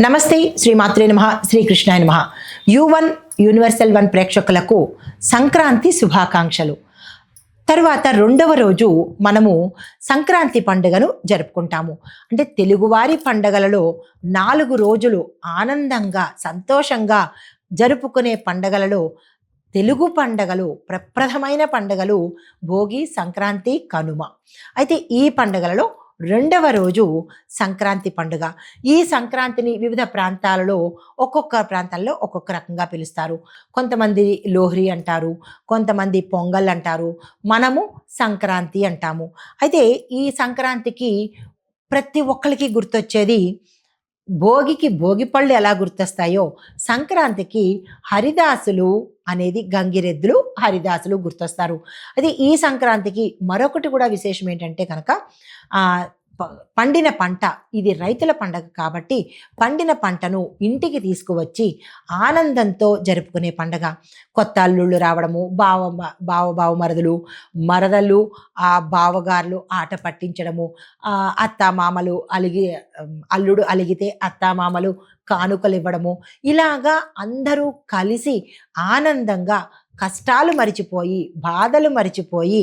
నమస్తే శ్రీమాత్రే నమః శ్రీకృష్ణాయ నమః. యు1 యూనివర్సల్ 1 ప్రేక్షకులకు సంక్రాంతి శుభాకాంక్షలు. తరువాత రెండవ రోజు మనము సంక్రాంతి పండుగను జరుపుకుంటాము. అంటే తెలుగువారి పండగలలో 4 రోజులు ఆనందంగా సంతోషంగా జరుపుకునే పండగలలో తెలుగు పండగలు ప్రప్రథమైన పండగలు భోగి, సంక్రాంతి, కనుమ. అయితే ఈ పండగలలో రెండవ రోజు సంక్రాంతి పండుగ. ఈ సంక్రాంతిని వివిధ ప్రాంతాలలో ఒక్కొక్క ప్రాంతాల్లో ఒక్కొక్క రకంగా పిలుస్తారు. కొంతమంది లోహ్రీ అంటారు, కొంతమంది పొంగల్ అంటారు, మనము సంక్రాంతి అంటాము. అయితే ఈ సంక్రాంతికి ప్రతి ఒక్కరికి గుర్తొచ్చేది, భోగికి భోగిపళ్ళు ఎలా గుర్తొస్తాయో సంక్రాంతికి హరిదాసులు అనేది గంగిరెద్దులు హరిదాసులు గుర్తొస్తారు. అది ఈ సంక్రాంతికి మరొకటి కూడా విశేషం ఏంటంటే కనుక పండిన పంట, ఇది రైతుల పండగ కాబట్టి పండిన పంటను ఇంటికి తీసుకువచ్చి ఆనందంతో జరుపుకునే పండగ. కొత్త అల్లుళ్ళు రావడము, బావమరుదులు, మరదలు, ఆ బావగారులు ఆట పట్టించడము, అత్తామామలు అల్లుడు అలిగితే అత్తామామలు కానుకలు ఇవ్వడము, ఇలాగా అందరూ కలిసి ఆనందంగా కష్టాలు మరిచిపోయి బాధలు మరిచిపోయి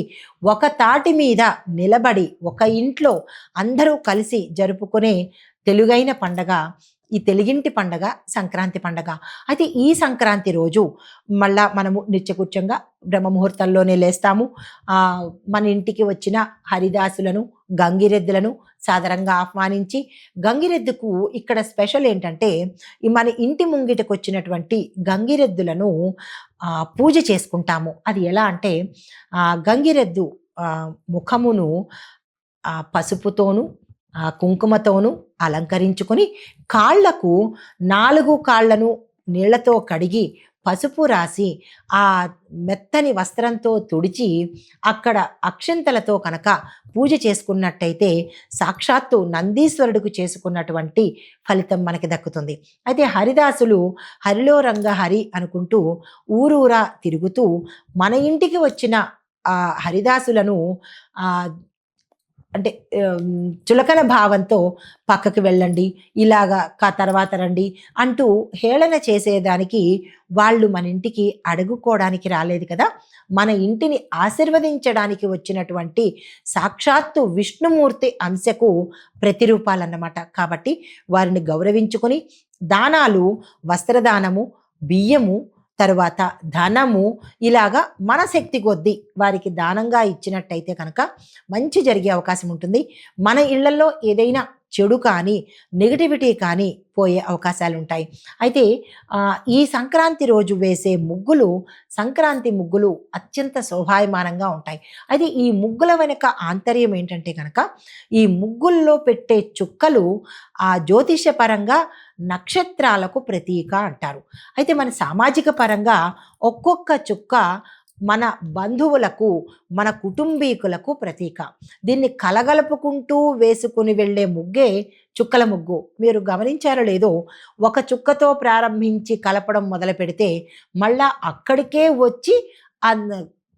ఒక తాటి మీద నిలబడి ఒక ఇంట్లో అందరూ కలిసి జరుపుకునే తెలుగైన పండగ ఈ తెలుగింటి పండగ సంక్రాంతి పండగ. అయితే ఈ సంక్రాంతి రోజు మళ్ళా మనము నిత్యకృత్యంగా బ్రహ్మముహూర్తంలోనే లేస్తాము. మన ఇంటికి వచ్చిన హరిదాసులను గంగిరెద్దులను సాదరంగా ఆహ్వానించి, గంగిరెద్దుకు ఇక్కడ స్పెషల్ ఏంటంటే మన ఇంటి ముంగిటకు వచ్చినటువంటి గంగిరెద్దులను పూజ చేసుకుంటాము. అది ఎలా అంటే గంగిరెద్దు ముఖమును పసుపుతోను కుంకుమతోను అలంకరించుకొని కాళ్లకు 4 కాళ్లను నీళ్లతో కడిగి పసుపు రాసి ఆ మెత్తని వస్త్రంతో తుడిచి అక్కడ అక్షంతలతో కనుక పూజ చేసుకున్నట్టయితే సాక్షాత్తు నందీశ్వరుడికి చేసుకున్నటువంటి ఫలితం మనకి దక్కుతుంది. అయితే హరిదాసులు హరిలో రంగ హరి అనుకుంటూ ఊరూరా తిరుగుతూ మన ఇంటికి వచ్చిన హరిదాసులను అంటే చులకన భావంతో పక్కకి వెళ్ళండి, ఇలాగా తర్వాత రండి అంటూ హేళన చేసేదానికి వాళ్ళు మన ఇంటికి అడుగుకోవడానికి రాలేదు కదా, మన ఇంటిని ఆశీర్వదించడానికి వచ్చినటువంటి సాక్షాత్తు విష్ణుమూర్తి అంశకు ప్రతిరూపాలన్నమాట. కాబట్టి వారిని గౌరవించుకొని దానాలు, వస్త్రదానము, బియ్యము, తరువాత ధనము, ఇలాగా మన శక్తి కొద్దీ వారికి దానంగా ఇచ్చినట్టయితే కనుక మంచి జరిగే అవకాశం ఉంటుంది. మన ఇళ్లలో ఏదైనా చెడు కానీ నెగిటివిటీ కానీ పోయే అవకాశాలు ఉంటాయి. అయితే ఈ సంక్రాంతి రోజు వేసే ముగ్గులు, సంక్రాంతి ముగ్గులు అత్యంత శోభాయమానంగా ఉంటాయి. అయితే ఈ ముగ్గుల వెనుక ఆంతర్యం ఏంటంటే కనుక ఈ ముగ్గుల్లో పెట్టే చుక్కలు జ్యోతిషపరంగా నక్షత్రాలకు ప్రతీక అంటారు. అయితే మన సామాజిక పరంగా ఒక్కొక్క చుక్క మన బంధువులకు, మన కుటుంబీకులకు ప్రతీక. దీన్ని కలగలుపుకుంటూ వేసుకుని వెళ్ళే ముగ్గే చుక్కల ముగ్గు. మీరు గమనించారో లేదో, ఒక చుక్కతో ప్రారంభించి కలపడం మొదలు పెడితే మళ్ళా అక్కడికే వచ్చి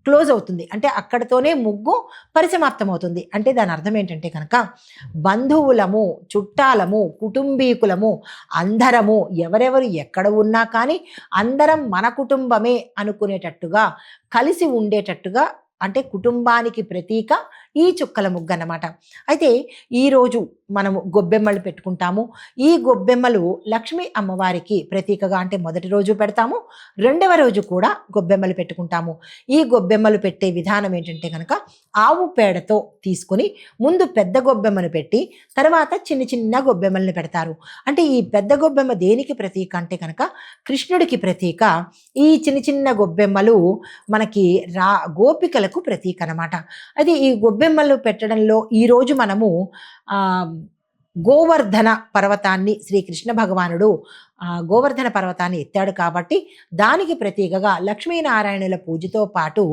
క్లోజ్ అవుతుంది. అంటే అక్కడితోనే ముగ్గు పరిసమాప్తం అవుతుంది. అంటే దాని అర్థం ఏంటంటే కనుక బంధువులము, చుట్టాలము, కుటుంబీకులము అందరము ఎవరెవరు ఎక్కడ ఉన్నా కానీ అందరం మన కుటుంబమే అనుకునేటట్టుగా, కలిసి ఉండేటట్టుగా, అంటే కుటుంబానికి ప్రతీక ఈ చుక్కల ముగ్గు అన్నమాట. అయితే ఈరోజు మనము గొబ్బెమ్మలు పెట్టుకుంటాము. ఈ గొబ్బెమ్మలు లక్ష్మీ అమ్మవారికి ప్రతీకగా, అంటే మొదటి రోజు పెడతాము, రెండవ రోజు కూడా గొబ్బెమ్మలు పెట్టుకుంటాము. ఈ గొబ్బెమ్మలు పెట్టే విధానం ఏంటంటే కనుక ఆవు పేడతో తీసుకుని ముందు పెద్ద గొబ్బెమ్మను పెట్టి తర్వాత చిన్న చిన్న గొబ్బెమ్మల్ని పెడతారు. అంటే ఈ పెద్ద గొబ్బెమ్మ దేనికి ప్రతీక అంటే కనుక కృష్ణుడికి ప్రతీక. ఈ చిన్న చిన్న గొబ్బెమ్మలు మనకి గోపికలకు ప్రతీక అన్నమాట. అది ఈ గొబ్బెమ్మలు పెట్టడంలో ఈరోజు మనము గోవర్ధన పర్వతాన్ని శ్రీకృష్ణ భగవానుడు గోవర్ధన పర్వతాన్ని ఎత్తాడు కాబట్టి దానికి ప్రతీకగా లక్ష్మీనారాయణుల పూజతో పాటు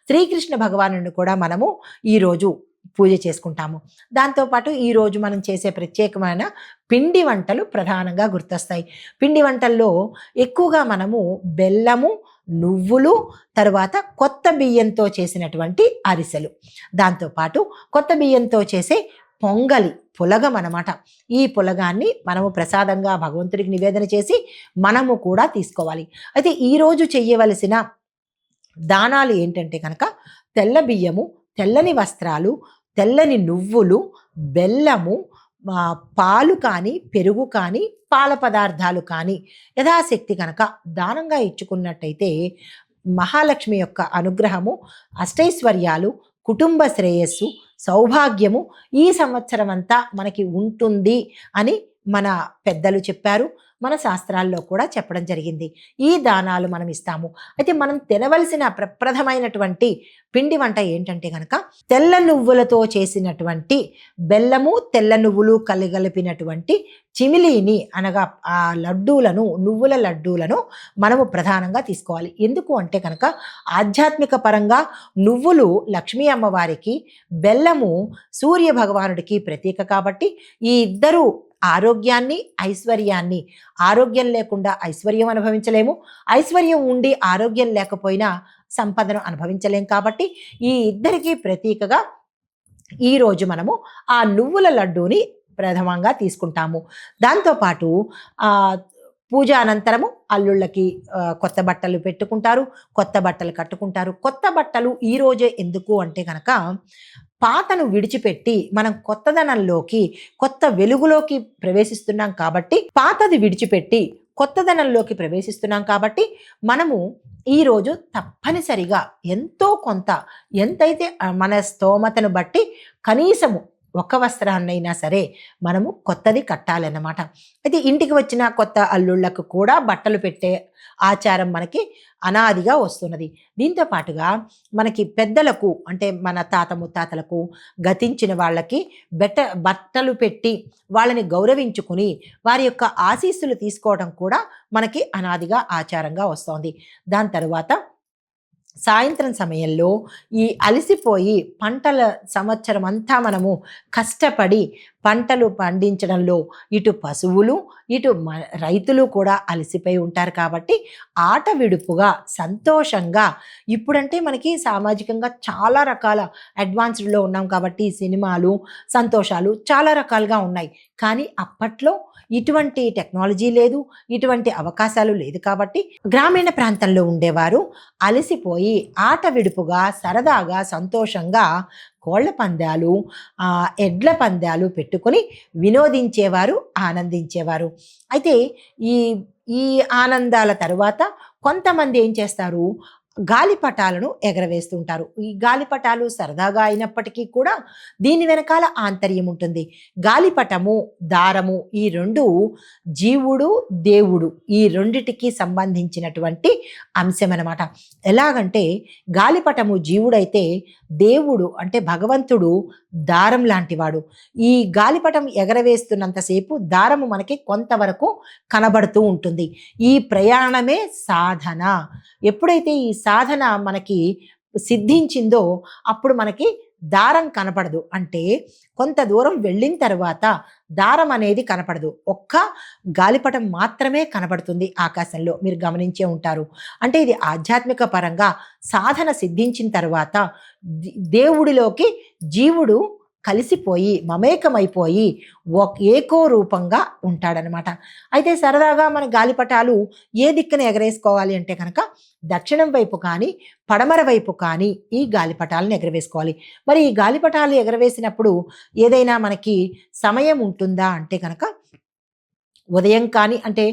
శ్రీకృష్ణ భగవానుడిని కూడా మనము ఈరోజు పూజ చేసుకుంటాము. దాంతోపాటు ఈరోజు మనం చేసే ప్రత్యేకమైన పిండి వంటలు ప్రధానంగా గుర్తొస్తాయి. పిండి వంటల్లో ఎక్కువగా మనము బెల్లము, నువ్వులు, తరువాత కొత్త బియ్యంతో చేసినటువంటి అరిసెలు, దాంతోపాటు కొత్త బియ్యంతో చేసే పొంగలి పులగం అన్నమాట. ఈ పులగాన్ని మనము ప్రసాదంగా భగవంతుడికి నివేదన చేసి మనము కూడా తీసుకోవాలి. అయితే ఈరోజు చెయ్యవలసిన దానాలు ఏంటంటే కనుక తెల్ల బియ్యము, తెల్లని వస్త్రాలు, తెల్లని నువ్వులు, బెల్లము, పాలు కానీ, పెరుగు కానీ, పాల పదార్థాలు కానీ యథాశక్తి కనుక దానంగా ఇచ్చుకున్నట్టయితే మహాలక్ష్మి యొక్క అనుగ్రహము, అష్టైశ్వర్యాలు, కుటుంబ శ్రేయస్సు, సౌభాగ్యము ఈ సంవత్సరం అంతా మనకి ఉంటుంది అని మన పెద్దలు చెప్పారు. మన శాస్త్రాల్లో కూడా చెప్పడం జరిగింది. ఈ దానాలు మనం ఇస్తాము. అయితే మనం తినవలసిన ప్రప్రథమైనటువంటి పిండి వంట ఏంటంటే కనుక తెల్ల నువ్వులతో చేసినటువంటి బెల్లము, తెల్ల నువ్వులు కలిపినటువంటి చిమిలీని అనగా ఆ లడ్డూలను, నువ్వుల లడ్డూలను మనము ప్రధానంగా తీసుకోవాలి. ఎందుకు అంటే కనుక ఆధ్యాత్మిక పరంగా నువ్వులు లక్ష్మీ అమ్మవారికి, బెల్లము సూర్య భగవానుడికి ప్రతీక కాబట్టి ఈ ఇద్దరు ఆరోగ్యాన్ని, ఐశ్వర్యాన్ని, ఆరోగ్యం లేకుండా ఐశ్వర్యం అనుభవించలేము, ఐశ్వర్యం ఉండి ఆరోగ్యం లేకపోయినా సంపదను అనుభవించలేం కాబట్టి ఈ ఇద్దరికీ ప్రతీకగా ఈరోజు మనము ఆ నువ్వుల లడ్డూని ప్రథమంగా తీసుకుంటాము. దాంతోపాటు పూజ అనంతరము అల్లుళ్ళకి కొత్త బట్టలు పెట్టుకుంటారు, కొత్త బట్టలు కట్టుకుంటారు. కొత్త బట్టలు ఈరోజే ఎందుకు అంటే కనుక పాతను విడిచిపెట్టి మనం కొత్తదనంలోకి, కొత్త వెలుగులోకి ప్రవేశిస్తున్నాం కాబట్టి, పాతది విడిచిపెట్టి కొత్తదనంలోకి ప్రవేశిస్తున్నాం కాబట్టి మనము ఈరోజు తప్పనిసరిగా ఎంతో కొంత ఎంతైతే మన స్తోమతను బట్టి కనీసము ఒక వస్త్రాన్నైనా సరే మనము కొత్తది కట్టాలన్నమాట. అయితే ఇంటికి వచ్చిన కొత్త అల్లుళ్లకు కూడా బట్టలు పెట్టే ఆచారం మనకి అనాదిగా వస్తున్నది. దీంతో పాటుగా మనకి పెద్దలకు అంటే మన తాత ముత్తాతలకు గతించిన వాళ్ళకి బట్టలు పెట్టి వాళ్ళని గౌరవించుకుని వారి యొక్క ఆశీస్సులు తీసుకోవడం కూడా మనకి అనాదిగా ఆచారంగా వస్తోంది. దాని తరువాత సాయంత్రం సమయంలో ఈ అలసిపోయి పంటల సంవత్సరం అంతా మనము కష్టపడి పంటలు పండించడంలో ఇటు పశువులు, ఇటు రైతులు కూడా అలసిపోయి ఉంటారు కాబట్టి ఆట విడుపుగా, సంతోషంగా ఇప్పుడంటే మనకి సామాజికంగా చాలా రకాల అడ్వాన్స్డ్లో ఉన్నాం కాబట్టి సినిమాలు, సంతోషాలు చాలా రకాలుగా ఉన్నాయి. కానీ అప్పట్లో ఇటువంటి టెక్నాలజీ లేదు, ఇటువంటి అవకాశాలు లేదు కాబట్టి గ్రామీణ ప్రాంతంలో ఉండేవారు అలసిపోయి ఆట విడుపుగా, సరదాగా, సంతోషంగా కోళ్ల పందాలు, ఎడ్ల పందాలు పెట్టుకొని వినోదించేవారు, ఆనందించేవారు. అయితే ఈ ఈ ఆనందాల తరువాత కొంతమంది ఏం చేస్తారు, గాలిపటాలను ఎగరవేస్తుంటారు. ఈ గాలిపటాలు సరదాగా అయినప్పటికీ కూడా దీని వెనకాల ఆంతర్యం ఉంటుంది. గాలిపటము, దారము ఈ రెండు జీవుడు, దేవుడు ఈ రెండిటికి సంబంధించినటువంటి అంశం అన్నమాట. ఎలాగంటే గాలిపటము జీవుడైతే దేవుడు అంటే భగవంతుడు దారం లాంటివాడు. ఈ గాలిపటం ఎగరవేస్తున్నంతసేపు దారము మనకి కొంతవరకు కనబడుతూ ఉంటుంది. ఈ ప్రయాణమే సాధన. ఎప్పుడైతే ఈ సాధన మనకి సిద్ధించిందో అప్పుడు మనకి దారం కనపడదు. అంటే కొంత దూరం వెళ్ళిన తర్వాత దారం అనేది కనపడదు, ఒక్క గాలిపటం మాత్రమే కనపడుతుంది ఆకాశంలో. మీరు గమనించే ఉంటారు. అంటే ఇది ఆధ్యాత్మిక పరంగా సాధన సిద్ధించిన తర్వాత దేవుడిలోకి జీవుడు కలిసిపోయి మమేకమైపోయి ఏకో రూపంగా ఉంటాడనమాట. అయితే సరదాగా మన గాలిపటాలు ఏ దిక్కున ఎగరేసుకోవాలి అంటే కనుక దక్షిణం వైపు కానీ, పడమర వైపు కానీ ఈ గాలిపటాలను ఎగరవేసుకోవాలి. మరి ఈ గాలిపటాలు ఎగరవేసినప్పుడు ఏదైనా మనకి సమయం ఉంటుందా అంటే కనుక ఉదయం కానీ అంటే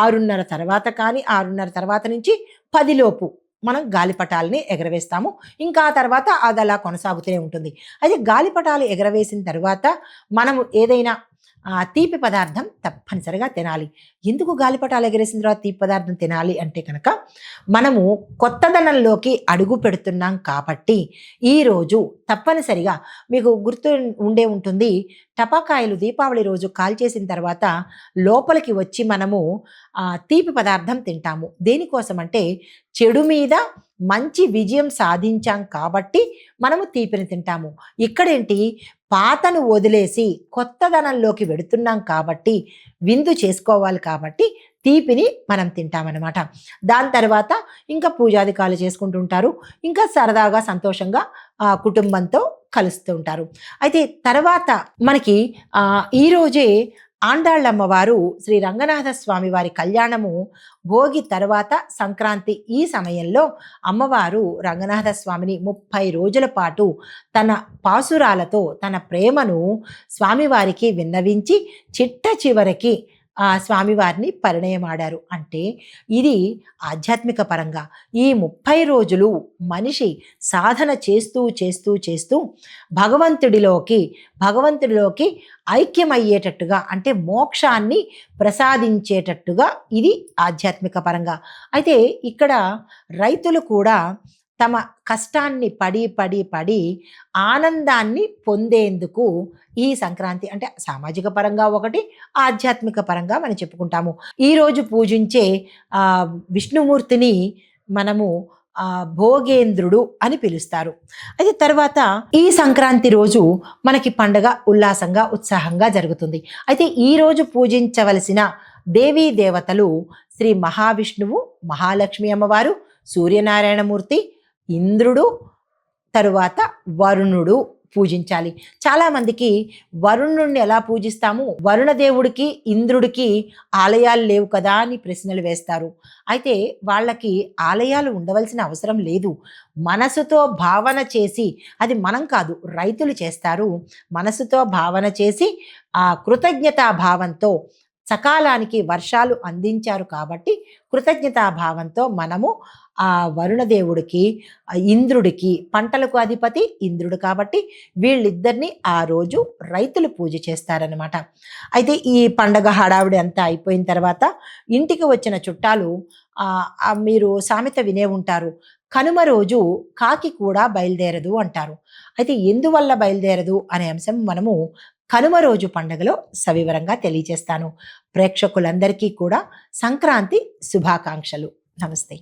6:30 తర్వాత కానీ, 6:30 తర్వాత నుంచి 10 లోపు మనం గాలిపటాలని ఎగరవేస్తాము. ఇంకా ఆ తర్వాత అది అలా కొనసాగుతూనే ఉంటుంది. అయితే గాలిపటాలు ఎగరవేసిన తర్వాత మనము ఏదైనా తీపి పదార్థం తప్పనిసరిగా తినాలి. ఎందుకు గాలిపటాలు ఎగరేసిన తర్వాత తీపి పదార్థం తినాలి అంటే కనుక మనము కొత్తదనంలోకి అడుగు పెడుతున్నాం కాబట్టి ఈరోజు తప్పనిసరిగా మీకు గుర్తు ఉండే ఉంటుంది, టపాకాయలు దీపావళి రోజు కాల్చేసిన తర్వాత లోపలికి వచ్చి మనము తీపి పదార్థం తింటాము. దేనికోసం అంటే చెడు మీద మంచి విజయం సాధించాం కాబట్టి మనము తీపిని తింటాము. ఇక్కడేంటి, పాతను వదిలేసి కొత్తదనంలోకి వెడుతున్నాం కాబట్టి విందు చేసుకోవాలి కాబట్టి తీపిని మనం తింటామన్నమాట. దాని తర్వాత ఇంకా పూజాదికాలు చేసుకుంటుంటారు. ఇంకా సరదాగా సంతోషంగా కుటుంబంతో కలుస్తూ ఉంటారు. అయితే తర్వాత మనకి ఈ రోజే ఆండాళ్ళమ్మవారు శ్రీ రంగనాథ స్వామి వారి కళ్యాణము భోగి తర్వాత సంక్రాంతి ఈ సమయంలో అమ్మవారు రంగనాథ స్వామిని 30 రోజుల పాటు తన పాసురాలతో తన ప్రేమను స్వామివారికి విన్నవించి చిట్ట చివరికి ఆ స్వామివారిని పరిణయమాడారు. అంటే ఇది ఆధ్యాత్మిక పరంగా ఈ 30 రోజులు మనిషి సాధన చేస్తూ చేస్తూ చేస్తూ భగవంతుడిలోకి ఐక్యమయ్యేటట్టుగా, అంటే మోక్షాన్ని ప్రసాదించేటట్టుగా ఇది ఆధ్యాత్మిక పరంగా. అయితే ఇక్కడ రైతులు కూడా తమ కష్టాన్ని పడి ఆనందాన్ని పొందేందుకు ఈ సంక్రాంతి, అంటే సామాజిక పరంగా ఒకటి, ఆధ్యాత్మిక పరంగా మనం చెప్పుకుంటాము. ఈరోజు పూజించే విష్ణుమూర్తిని మనము భోగేంద్రుడు అని పిలుస్తారు. అయితే తర్వాత ఈ సంక్రాంతి రోజు మనకి పండగ ఉల్లాసంగా ఉత్సాహంగా జరుగుతుంది. అయితే ఈరోజు పూజించవలసిన దేవీ దేవతలు శ్రీ మహావిష్ణువు, మహాలక్ష్మి అమ్మవారు, సూర్యనారాయణమూర్తి, ఇంద్రుడు, తరువాత వరుణుడు పూజించాలి. చాలామందికి వరుణుడిని ఎలా పూజిస్తాము, వరుణదేవుడికి ఇంద్రుడికి ఆలయాలు లేవు కదా అని ప్రశ్నలు వేస్తారు. అయితే వాళ్ళకి ఆలయాలు ఉండవలసిన అవసరం లేదు. మనసుతో భావన చేసి, అది మనం కాదు రైతులు చేస్తారు, మనసుతో భావన చేసి ఆ కృతజ్ఞతా భావంతో సకాలానికి వర్షాలు అందించారు కాబట్టి కృతజ్ఞతాభావంతో మనము ఆ వరుణదేవుడికి, ఇంద్రుడికి, పంటలకు అధిపతి ఇంద్రుడు కాబట్టి వీళ్ళిద్దరిని ఆ రోజు రైతులు పూజ చేస్తారనమాట. అయితే ఈ పండగ హడావిడి అంతా అయిపోయిన తర్వాత ఇంటికి వచ్చిన చుట్టాలు మీరు సామెత వినే ఉంటారు, కనుమ రోజు కాకి కూడా బయలుదేరదు అంటారు. అయితే ఎందువల్ల బయలుదేరదు అనే అంశం మనము కనుమ రోజు పండుగలో సవివరంగా తెలియజేస్తాను. ప్రేక్షకులందరికీ కూడా సంక్రాంతి శుభాకాంక్షలు. నమస్తే.